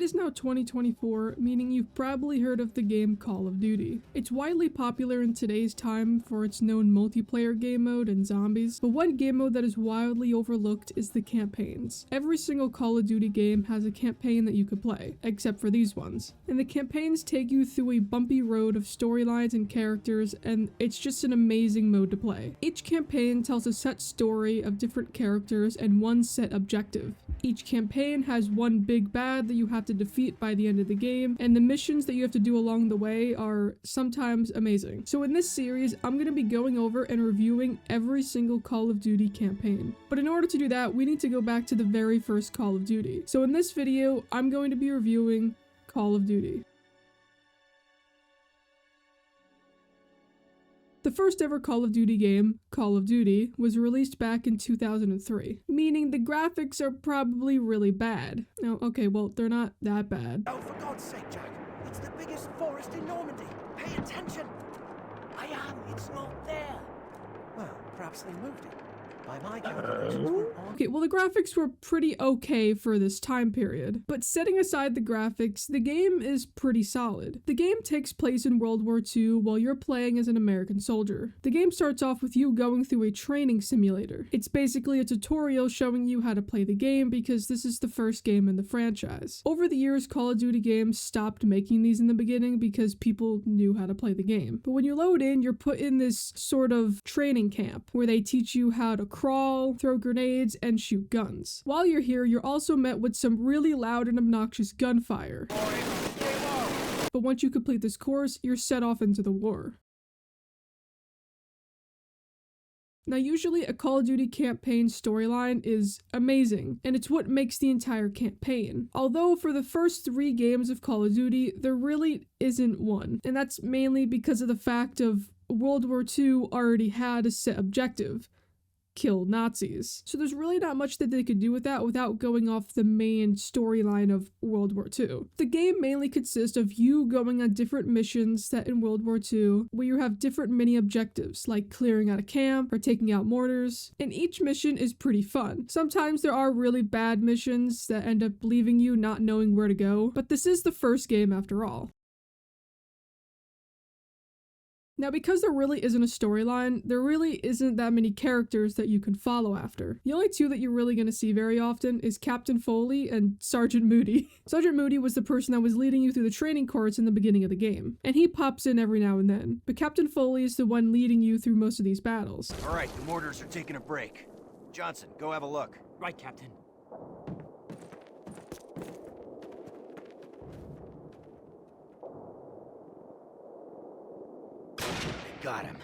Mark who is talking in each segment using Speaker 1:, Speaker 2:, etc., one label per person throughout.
Speaker 1: It is now 2024, meaning you've probably heard of the game Call of Duty. It's widely popular in today's time for its known multiplayer game mode and zombies, but one game mode that is wildly overlooked is the campaigns. Every single Call of Duty game has a campaign that you could play, except for these ones. And the campaigns take you through a bumpy road of storylines and characters, and it's just an amazing mode to play. Each campaign tells a set story of different characters and one set objective. Each campaign has one big bad that you have to defeat by the end of the game, and the missions that you have to do along the way are sometimes amazing. So in this series, I'm going to be going over and reviewing every single Call of Duty campaign. But in order to do that, we need to go back to the very first Call of Duty. So in this video, I'm going to be reviewing Call of Duty. The first ever Call of Duty game, Call of Duty, was released back in 2003, meaning the graphics are probably really bad. Now, okay, well, they're not that bad.
Speaker 2: Oh, for God's sake, Jack. It's the biggest forest in Normandy. Pay attention. I am. It's not there. Well, perhaps they moved it. By my calculations, we're on.
Speaker 1: Okay, well, the graphics were pretty okay for this time period, but setting aside the graphics, the game is pretty solid. The game takes place in World War II while you're playing as an American soldier. The game starts off with you going through a training simulator. It's basically a tutorial showing you how to play the game because this is the first game in the franchise. Over the years, Call of Duty games stopped making these in the beginning because people knew how to play the game. But when you load in, you're put in this sort of training camp where they teach you how to crawl, throw grenades, and shoot guns. While you're here, you're also met with some really loud and obnoxious gunfire. But once you complete this course, you're set off into the war. Now, usually a Call of Duty campaign storyline is amazing, and it's what makes the entire campaign. Although for the first 3 games of Call of Duty, there really isn't one, and that's mainly because of the fact of World War II already had a set objective: kill Nazis. So there's really not much that they could do with that without going off the main storyline of World War II. The game mainly consists of you going on different missions set in World War II, where you have different mini objectives, like clearing out a camp or taking out mortars, and each mission is pretty fun. Sometimes there are really bad missions that end up leaving you not knowing where to go, but this is the first game after all. Now, because there really isn't a storyline, there really isn't that many characters that you can follow after. The only 2 that you're really going to see very often is Captain Foley and Sergeant Moody. Sergeant Moody was the person that was leading you through the training course in the beginning of the game, and he pops in every now and then. But Captain Foley is the one leading you through most of these battles.
Speaker 2: All right, the mortars are taking a break. Johnson, go have a look.
Speaker 3: Right, Captain.
Speaker 2: Got him.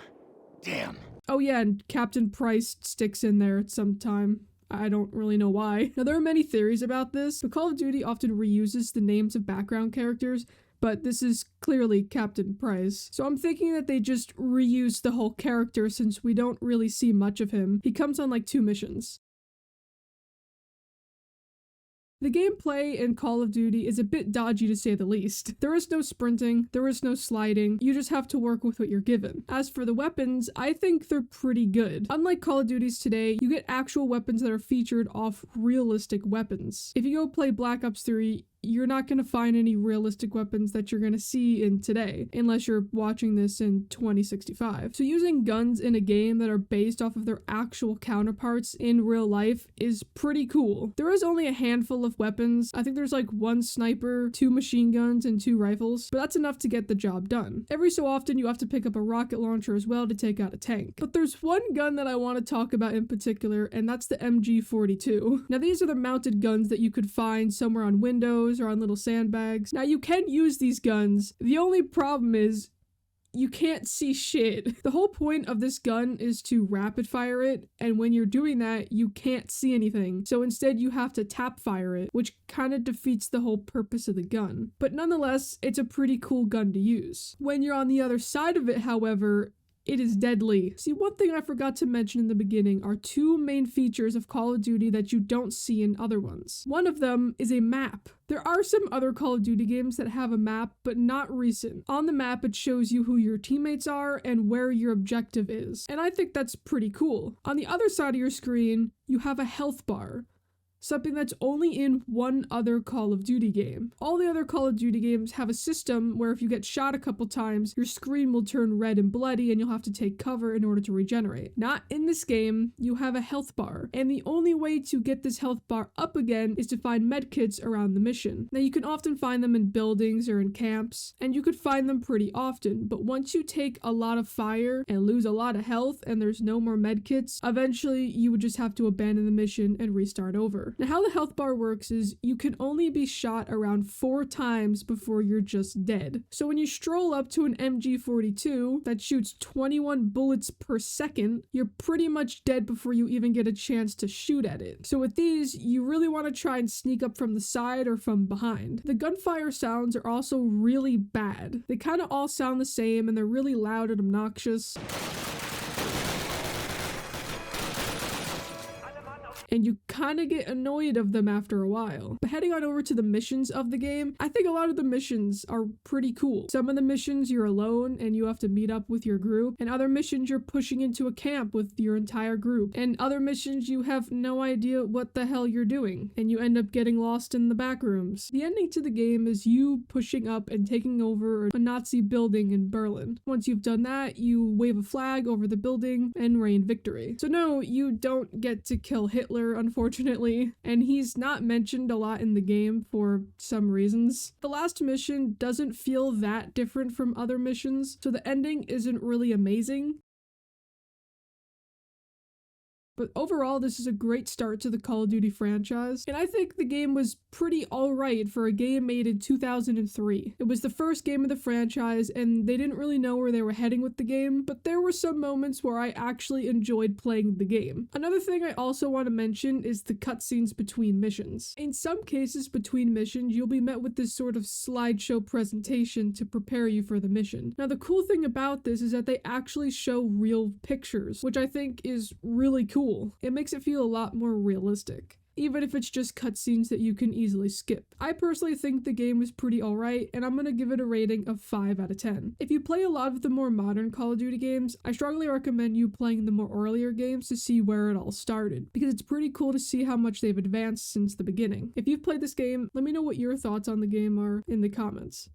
Speaker 2: Damn.
Speaker 1: Oh yeah, and Captain Price sticks in there at some time. I don't really know why. Now, there are many theories about this, but Call of Duty often reuses the names of background characters, but this is clearly Captain Price. So I'm thinking that they just reused the whole character since we don't really see much of him. He comes on like 2 missions. The gameplay in Call of Duty is a bit dodgy to say the least. There is no sprinting, there is no sliding, you just have to work with what you're given. As for the weapons, I think they're pretty good. Unlike Call of Duty's today, you get actual weapons that are featured off realistic weapons. If you go play Black Ops 3, you're not going to find any realistic weapons that you're going to see in today, unless you're watching this in 2065. So using guns in a game that are based off of their actual counterparts in real life is pretty cool. There is only a handful of weapons. I think there's like 1 sniper, 2 machine guns, and 2 rifles, but that's enough to get the job done. Every so often you have to pick up a rocket launcher as well to take out a tank. But there's one gun that I want to talk about in particular, and that's the MG42. Now, these are the mounted guns that you could find somewhere on Windows or on little sandbags. Now, you can use these guns. The only problem is you can't see shit. The whole point of this gun is to rapid fire it, and when you're doing that, you can't see anything. So instead you have to tap fire it, which kind of defeats the whole purpose of the gun. But nonetheless, it's a pretty cool gun to use. When you're on the other side of it, however, it is deadly. See, one thing I forgot to mention in the beginning are 2 main features of Call of Duty that you don't see in other ones. One of them is a map. There are some other Call of Duty games that have a map, but not recent. On the map, it shows you who your teammates are and where your objective is. And I think that's pretty cool. On the other side of your screen, you have a health bar. something that's only in one other Call of Duty game. All the other Call of Duty games have a system where if you get shot a couple times, your screen will turn red and bloody and you'll have to take cover in order to regenerate. Not in this game, you have a health bar, and the only way to get this health bar up again is to find medkits around the mission. Now you can often find them in buildings or in camps, and you could find them pretty often, but once you take a lot of fire and lose a lot of health and there's no more medkits, eventually you would just have to abandon the mission and restart over. Now how the health bar works is you can only be shot around 4 times before you're just dead. So when you stroll up to an MG42 that shoots 21 bullets per second, you're pretty much dead before you even get a chance to shoot at it. So with these, you really want to try and sneak up from the side or from behind. The gunfire sounds are also really bad. They kind of all sound the same and they're really loud and obnoxious. And you kind of get annoyed of them after a while. But heading on over to the missions of the game, I think a lot of the missions are pretty cool. Some of the missions you're alone and you have to meet up with your group, and other missions you're pushing into a camp with your entire group, and other missions you have no idea what the hell you're doing, and you end up getting lost in the back rooms. The ending to the game is you pushing up and taking over a Nazi building in Berlin. Once you've done that, you wave a flag over the building and reign victory. So no, you don't get to kill Hitler, unfortunately, and he's not mentioned a lot in the game for some reasons. The last mission doesn't feel that different from other missions, so the ending isn't really amazing. But overall, this is a great start to the Call of Duty franchise, and I think the game was pretty alright for a game made in 2003. It was the first game of the franchise, and they didn't really know where they were heading with the game, but there were some moments where I actually enjoyed playing the game. Another thing I also want to mention is the cutscenes between missions. In some cases between missions, you'll be met with this sort of slideshow presentation to prepare you for the mission. Now the cool thing about this is that they actually show real pictures, which I think is really cool. It makes it feel a lot more realistic, even if it's just cutscenes that you can easily skip. I personally think the game was pretty alright, and I'm gonna give it a rating of 5 out of 10. If you play a lot of the more modern Call of Duty games, I strongly recommend you playing the more earlier games to see where it all started, because it's pretty cool to see how much they've advanced since the beginning. If you've played this game, let me know what your thoughts on the game are in the comments.